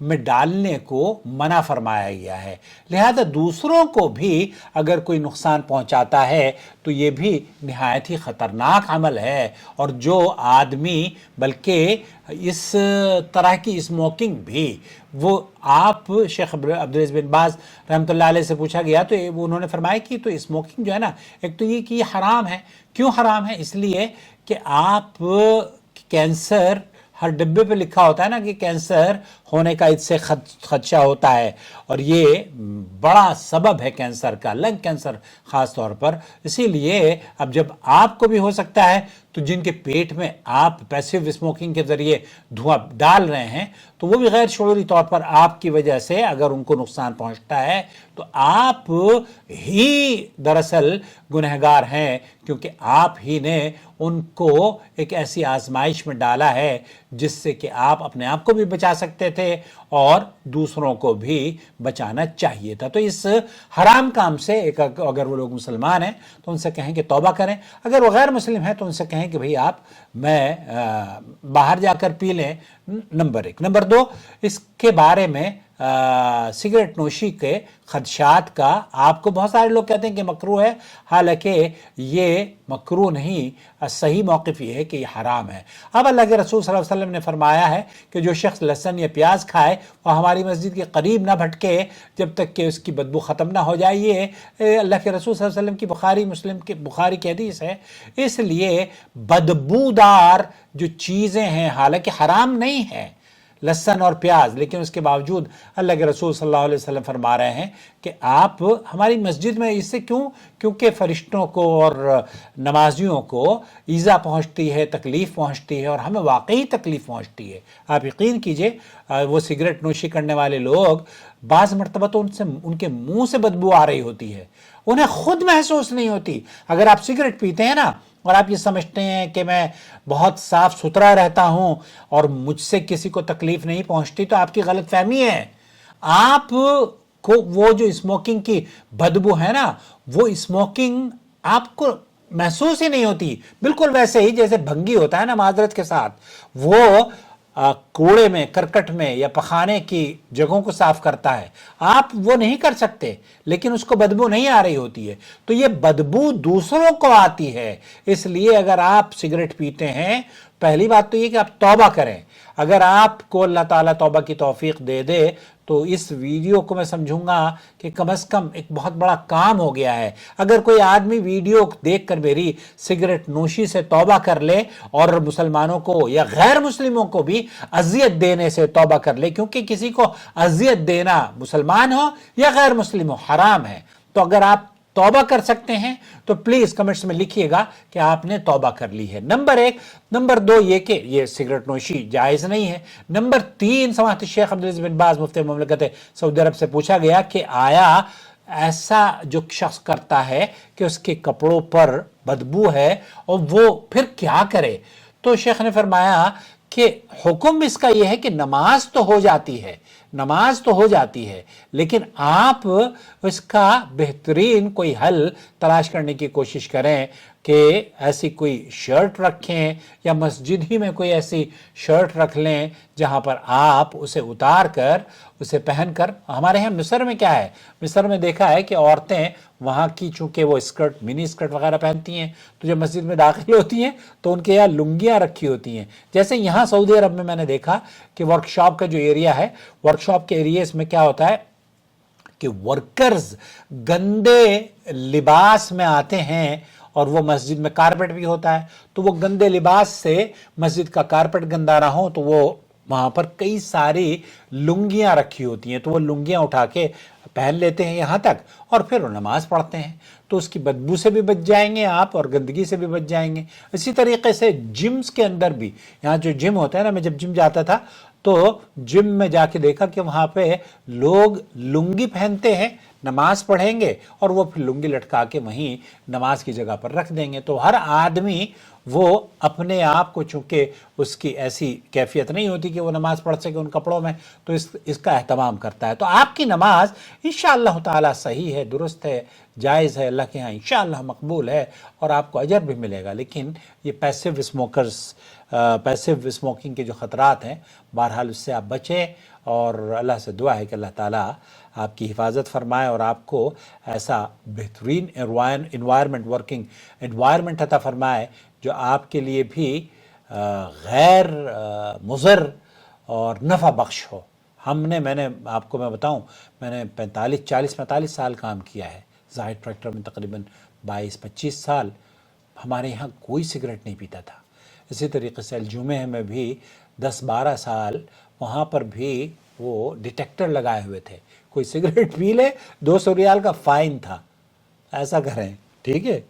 میں ڈالنے کو منع فرمایا گیا ہے. لہذا دوسروں کو بھی اگر کوئی نقصان پہنچاتا ہے تو یہ بھی نہایت ہی خطرناک عمل ہے. اور جو آدمی بلکہ اس طرح کی اسموکنگ بھی وہ آپ شیخ عبدالعزیز بن باز رحمۃ اللہ علیہ سے پوچھا گیا تو انہوں نے فرمایا کہ تو اسموکنگ جو ہے نا ایک تو یہ کہ یہ حرام ہے. کیوں حرام ہے؟ اس لیے کہ آپ کینسر ہر ڈبے پہ لکھا ہوتا ہے نا کہ کینسر ہونے کا اس سے خدشہ ہوتا ہے اور یہ بڑا سبب ہے کینسر کا، لنگ کینسر خاص طور پر. اسی لیے اب جب آپ کو بھی ہو سکتا ہے تو جن کے پیٹ میں آپ پیسیو اسموکنگ کے ذریعے دھواں ڈال رہے ہیں تو وہ بھی غیر شعوری طور پر آپ کی وجہ سے اگر ان کو نقصان پہنچتا ہے تو آپ ہی دراصل گنہگار ہیں، کیونکہ آپ ہی نے ان کو ایک ایسی آزمائش میں ڈالا ہے جس سے کہ آپ اپنے آپ کو بھی بچا سکتے تھے اور دوسروں کو بھی بچانا چاہیے تھا. تو اس حرام کام سے اگر وہ لوگ مسلمان ہیں تو ان سے کہیں کہ توبہ کریں، اگر وہ غیر مسلم ہیں تو ان سے کہیں کہ بھئی آپ میں باہر جا کر پی لیں. نمبر 1. نمبر 2، اس کے بارے میں سگریٹ نوشی کے خدشات کا آپ کو بہت سارے لوگ کہتے ہیں کہ مکروہ ہے، حالانکہ یہ مکروہ نہیں، صحیح موقف یہ ہے کہ یہ حرام ہے. اب اللہ کے رسول صلی اللہ علیہ وسلم نے فرمایا ہے کہ جو شخص لہسن یا پیاز کھائے وہ ہماری مسجد کے قریب نہ بھٹکے جب تک کہ اس کی بدبو ختم نہ ہو جائے. یہ اللہ کے رسول صلی اللہ علیہ وسلم کی بخاری کی حدیث ہے. اس لیے بدبودار جو چیزیں ہیں حالانکہ حرام نہیں ہے لہسن اور پیاز، لیکن اس کے باوجود اللہ کے رسول صلی اللہ علیہ وسلم فرما رہے ہیں کہ آپ ہماری مسجد میں اس سے کیونکہ فرشتوں کو اور نمازیوں کو ایذا پہنچتی ہے، تکلیف پہنچتی ہے اور ہمیں واقعی تکلیف پہنچتی ہے. آپ یقین کیجئے وہ سگریٹ نوشی کرنے والے لوگ بعض مرتبہ تو ان کے منہ سے بدبو آ رہی ہوتی ہے، انہیں خود محسوس نہیں ہوتی. اگر آپ سگریٹ پیتے ہیں نا اور آپ یہ سمجھتے ہیں کہ میں بہت صاف ستھرا رہتا ہوں اور مجھ سے کسی کو تکلیف نہیں پہنچتی تو آپ کی غلط فہمی ہے. آپ کو وہ جو اسموکنگ کی بدبو ہے نا وہ اسموکنگ آپ کو محسوس ہی نہیں ہوتی، بالکل ویسے ہی جیسے بھنگی ہوتا ہے نا معذرت کے ساتھ، وہ کوڑے میں کرکٹ میں یا پخانے کی جگہوں کو صاف کرتا ہے، آپ وہ نہیں کر سکتے لیکن اس کو بدبو نہیں آ رہی ہوتی ہے. تو یہ بدبو دوسروں کو آتی ہے. اس لیے اگر آپ سگریٹ پیتے ہیں پہلی بات تو یہ کہ آپ توبہ کریں. اگر آپ کو اللہ تعالیٰ توبہ کی توفیق دے دے تو اس ویڈیو کو میں سمجھوں گا کہ کم از کم ایک بہت بڑا کام ہو گیا ہے. اگر کوئی آدمی ویڈیو دیکھ کر میری سگریٹ نوشی سے توبہ کر لے اور مسلمانوں کو یا غیر مسلموں کو بھی اذیت دینے سے توبہ کر لے، کیونکہ کسی کو اذیت دینا مسلمان ہو یا غیر مسلم ہو حرام ہے، تو اگر آپ توبہ کر سکتے ہیں تو پلیز کمنٹس میں لکھیے گا کہ آپ نے توبہ کر لی ہے. نمبر 1. نمبر 2 یہ کہ یہ سگریٹ نوشی جائز نہیں ہے. نمبر 3، سماحت الشیخ عبدالعزیز بن باز مفتی مملکت سعودی عرب سے پوچھا گیا کہ آیا ایسا جو شخص کرتا ہے کہ اس کے کپڑوں پر بدبو ہے اور وہ پھر کیا کرے؟ تو شیخ نے فرمایا کہ حکم اس کا یہ ہے کہ نماز تو ہو جاتی ہے لیکن آپ اس کا بہترین کوئی حل تلاش کرنے کی کوشش کریں کہ ایسی کوئی شرٹ رکھیں یا مسجد ہی میں کوئی ایسی شرٹ رکھ لیں جہاں پر آپ اسے اتار کر اسے پہن کر. ہمارے یہاں مصر میں کیا ہے، مصر میں دیکھا ہے کہ عورتیں وہاں کی چونکہ وہ اسکرٹ منی اسکرٹ وغیرہ پہنتی ہیں تو جب مسجد میں داخل ہوتی ہیں تو ان کے یہاں لنگیاں رکھی ہوتی ہیں. جیسے یہاں سعودی عرب میں نے دیکھا کہ ورک شاپ کا جو ایریا ہے، ورک شاپ کے ایریاز میں کیا ہوتا ہے کہ ورکرز گندے لباس میں آتے ہیں اور وہ مسجد میں کارپٹ بھی ہوتا ہے تو وہ گندے لباس سے مسجد کا کارپٹ گندا نہ ہو تو وہ وہاں پر کئی ساری لنگیاں رکھی ہوتی ہیں تو وہ لنگیاں اٹھا کے پہن لیتے ہیں یہاں تک اور پھر وہ نماز پڑھتے ہیں. تو اس کی بدبو سے بھی بچ جائیں گے آپ اور گندگی سے بھی بچ جائیں گے. اسی طریقے سے جمز کے اندر بھی، یہاں جو جم ہوتا ہے نا، میں جب جم جاتا تھا تو جم میں جا کے دیکھا کہ وہاں پہ لوگ لنگی پہنتے ہیں، نماز پڑھیں گے اور وہ پھر لنگی لٹکا کے وہیں نماز کی جگہ پر رکھ دیں گے. تو ہر آدمی وہ اپنے آپ کو چونکہ اس کی ایسی کیفیت نہیں ہوتی کہ وہ نماز پڑھ سکے ان کپڑوں میں تو اس کا اہتمام کرتا ہے. تو آپ کی نماز انشاءاللہ تعالی صحیح ہے، درست ہے، جائز ہے، اللہ کے ہاں انشاءاللہ مقبول ہے اور آپ کو اجر بھی ملے گا. لیکن یہ پیسیو اسموکرز پیسو اسموکنگ کے جو خطرات ہیں بہرحال اس سے آپ بچیں، اور اللہ سے دعا ہے کہ اللہ تعالیٰ آپ کی حفاظت فرمائے اور آپ کو ایسا بہترین انوائرمنٹ ورکنگ انوائرمنٹ عطا فرمائے جو آپ کے لیے بھی غیر مضر اور نفع بخش ہو۔ میں نے آپ کو بتاؤں، میں نے 45 سال کام کیا ہے زاہد ٹریکٹر میں، تقریباً 22-25 سال ہمارے یہاں کوئی سگریٹ نہیں پیتا تھا۔ اسی طریقے سے الجمعہ میں بھی 10-12 سال وہاں پر بھی وہ ڈیٹیکٹر لگائے ہوئے تھے، کوئی سگریٹ پی لے 200 ریال کا فائن تھا۔ ایسا کریں، ٹھیک ہے۔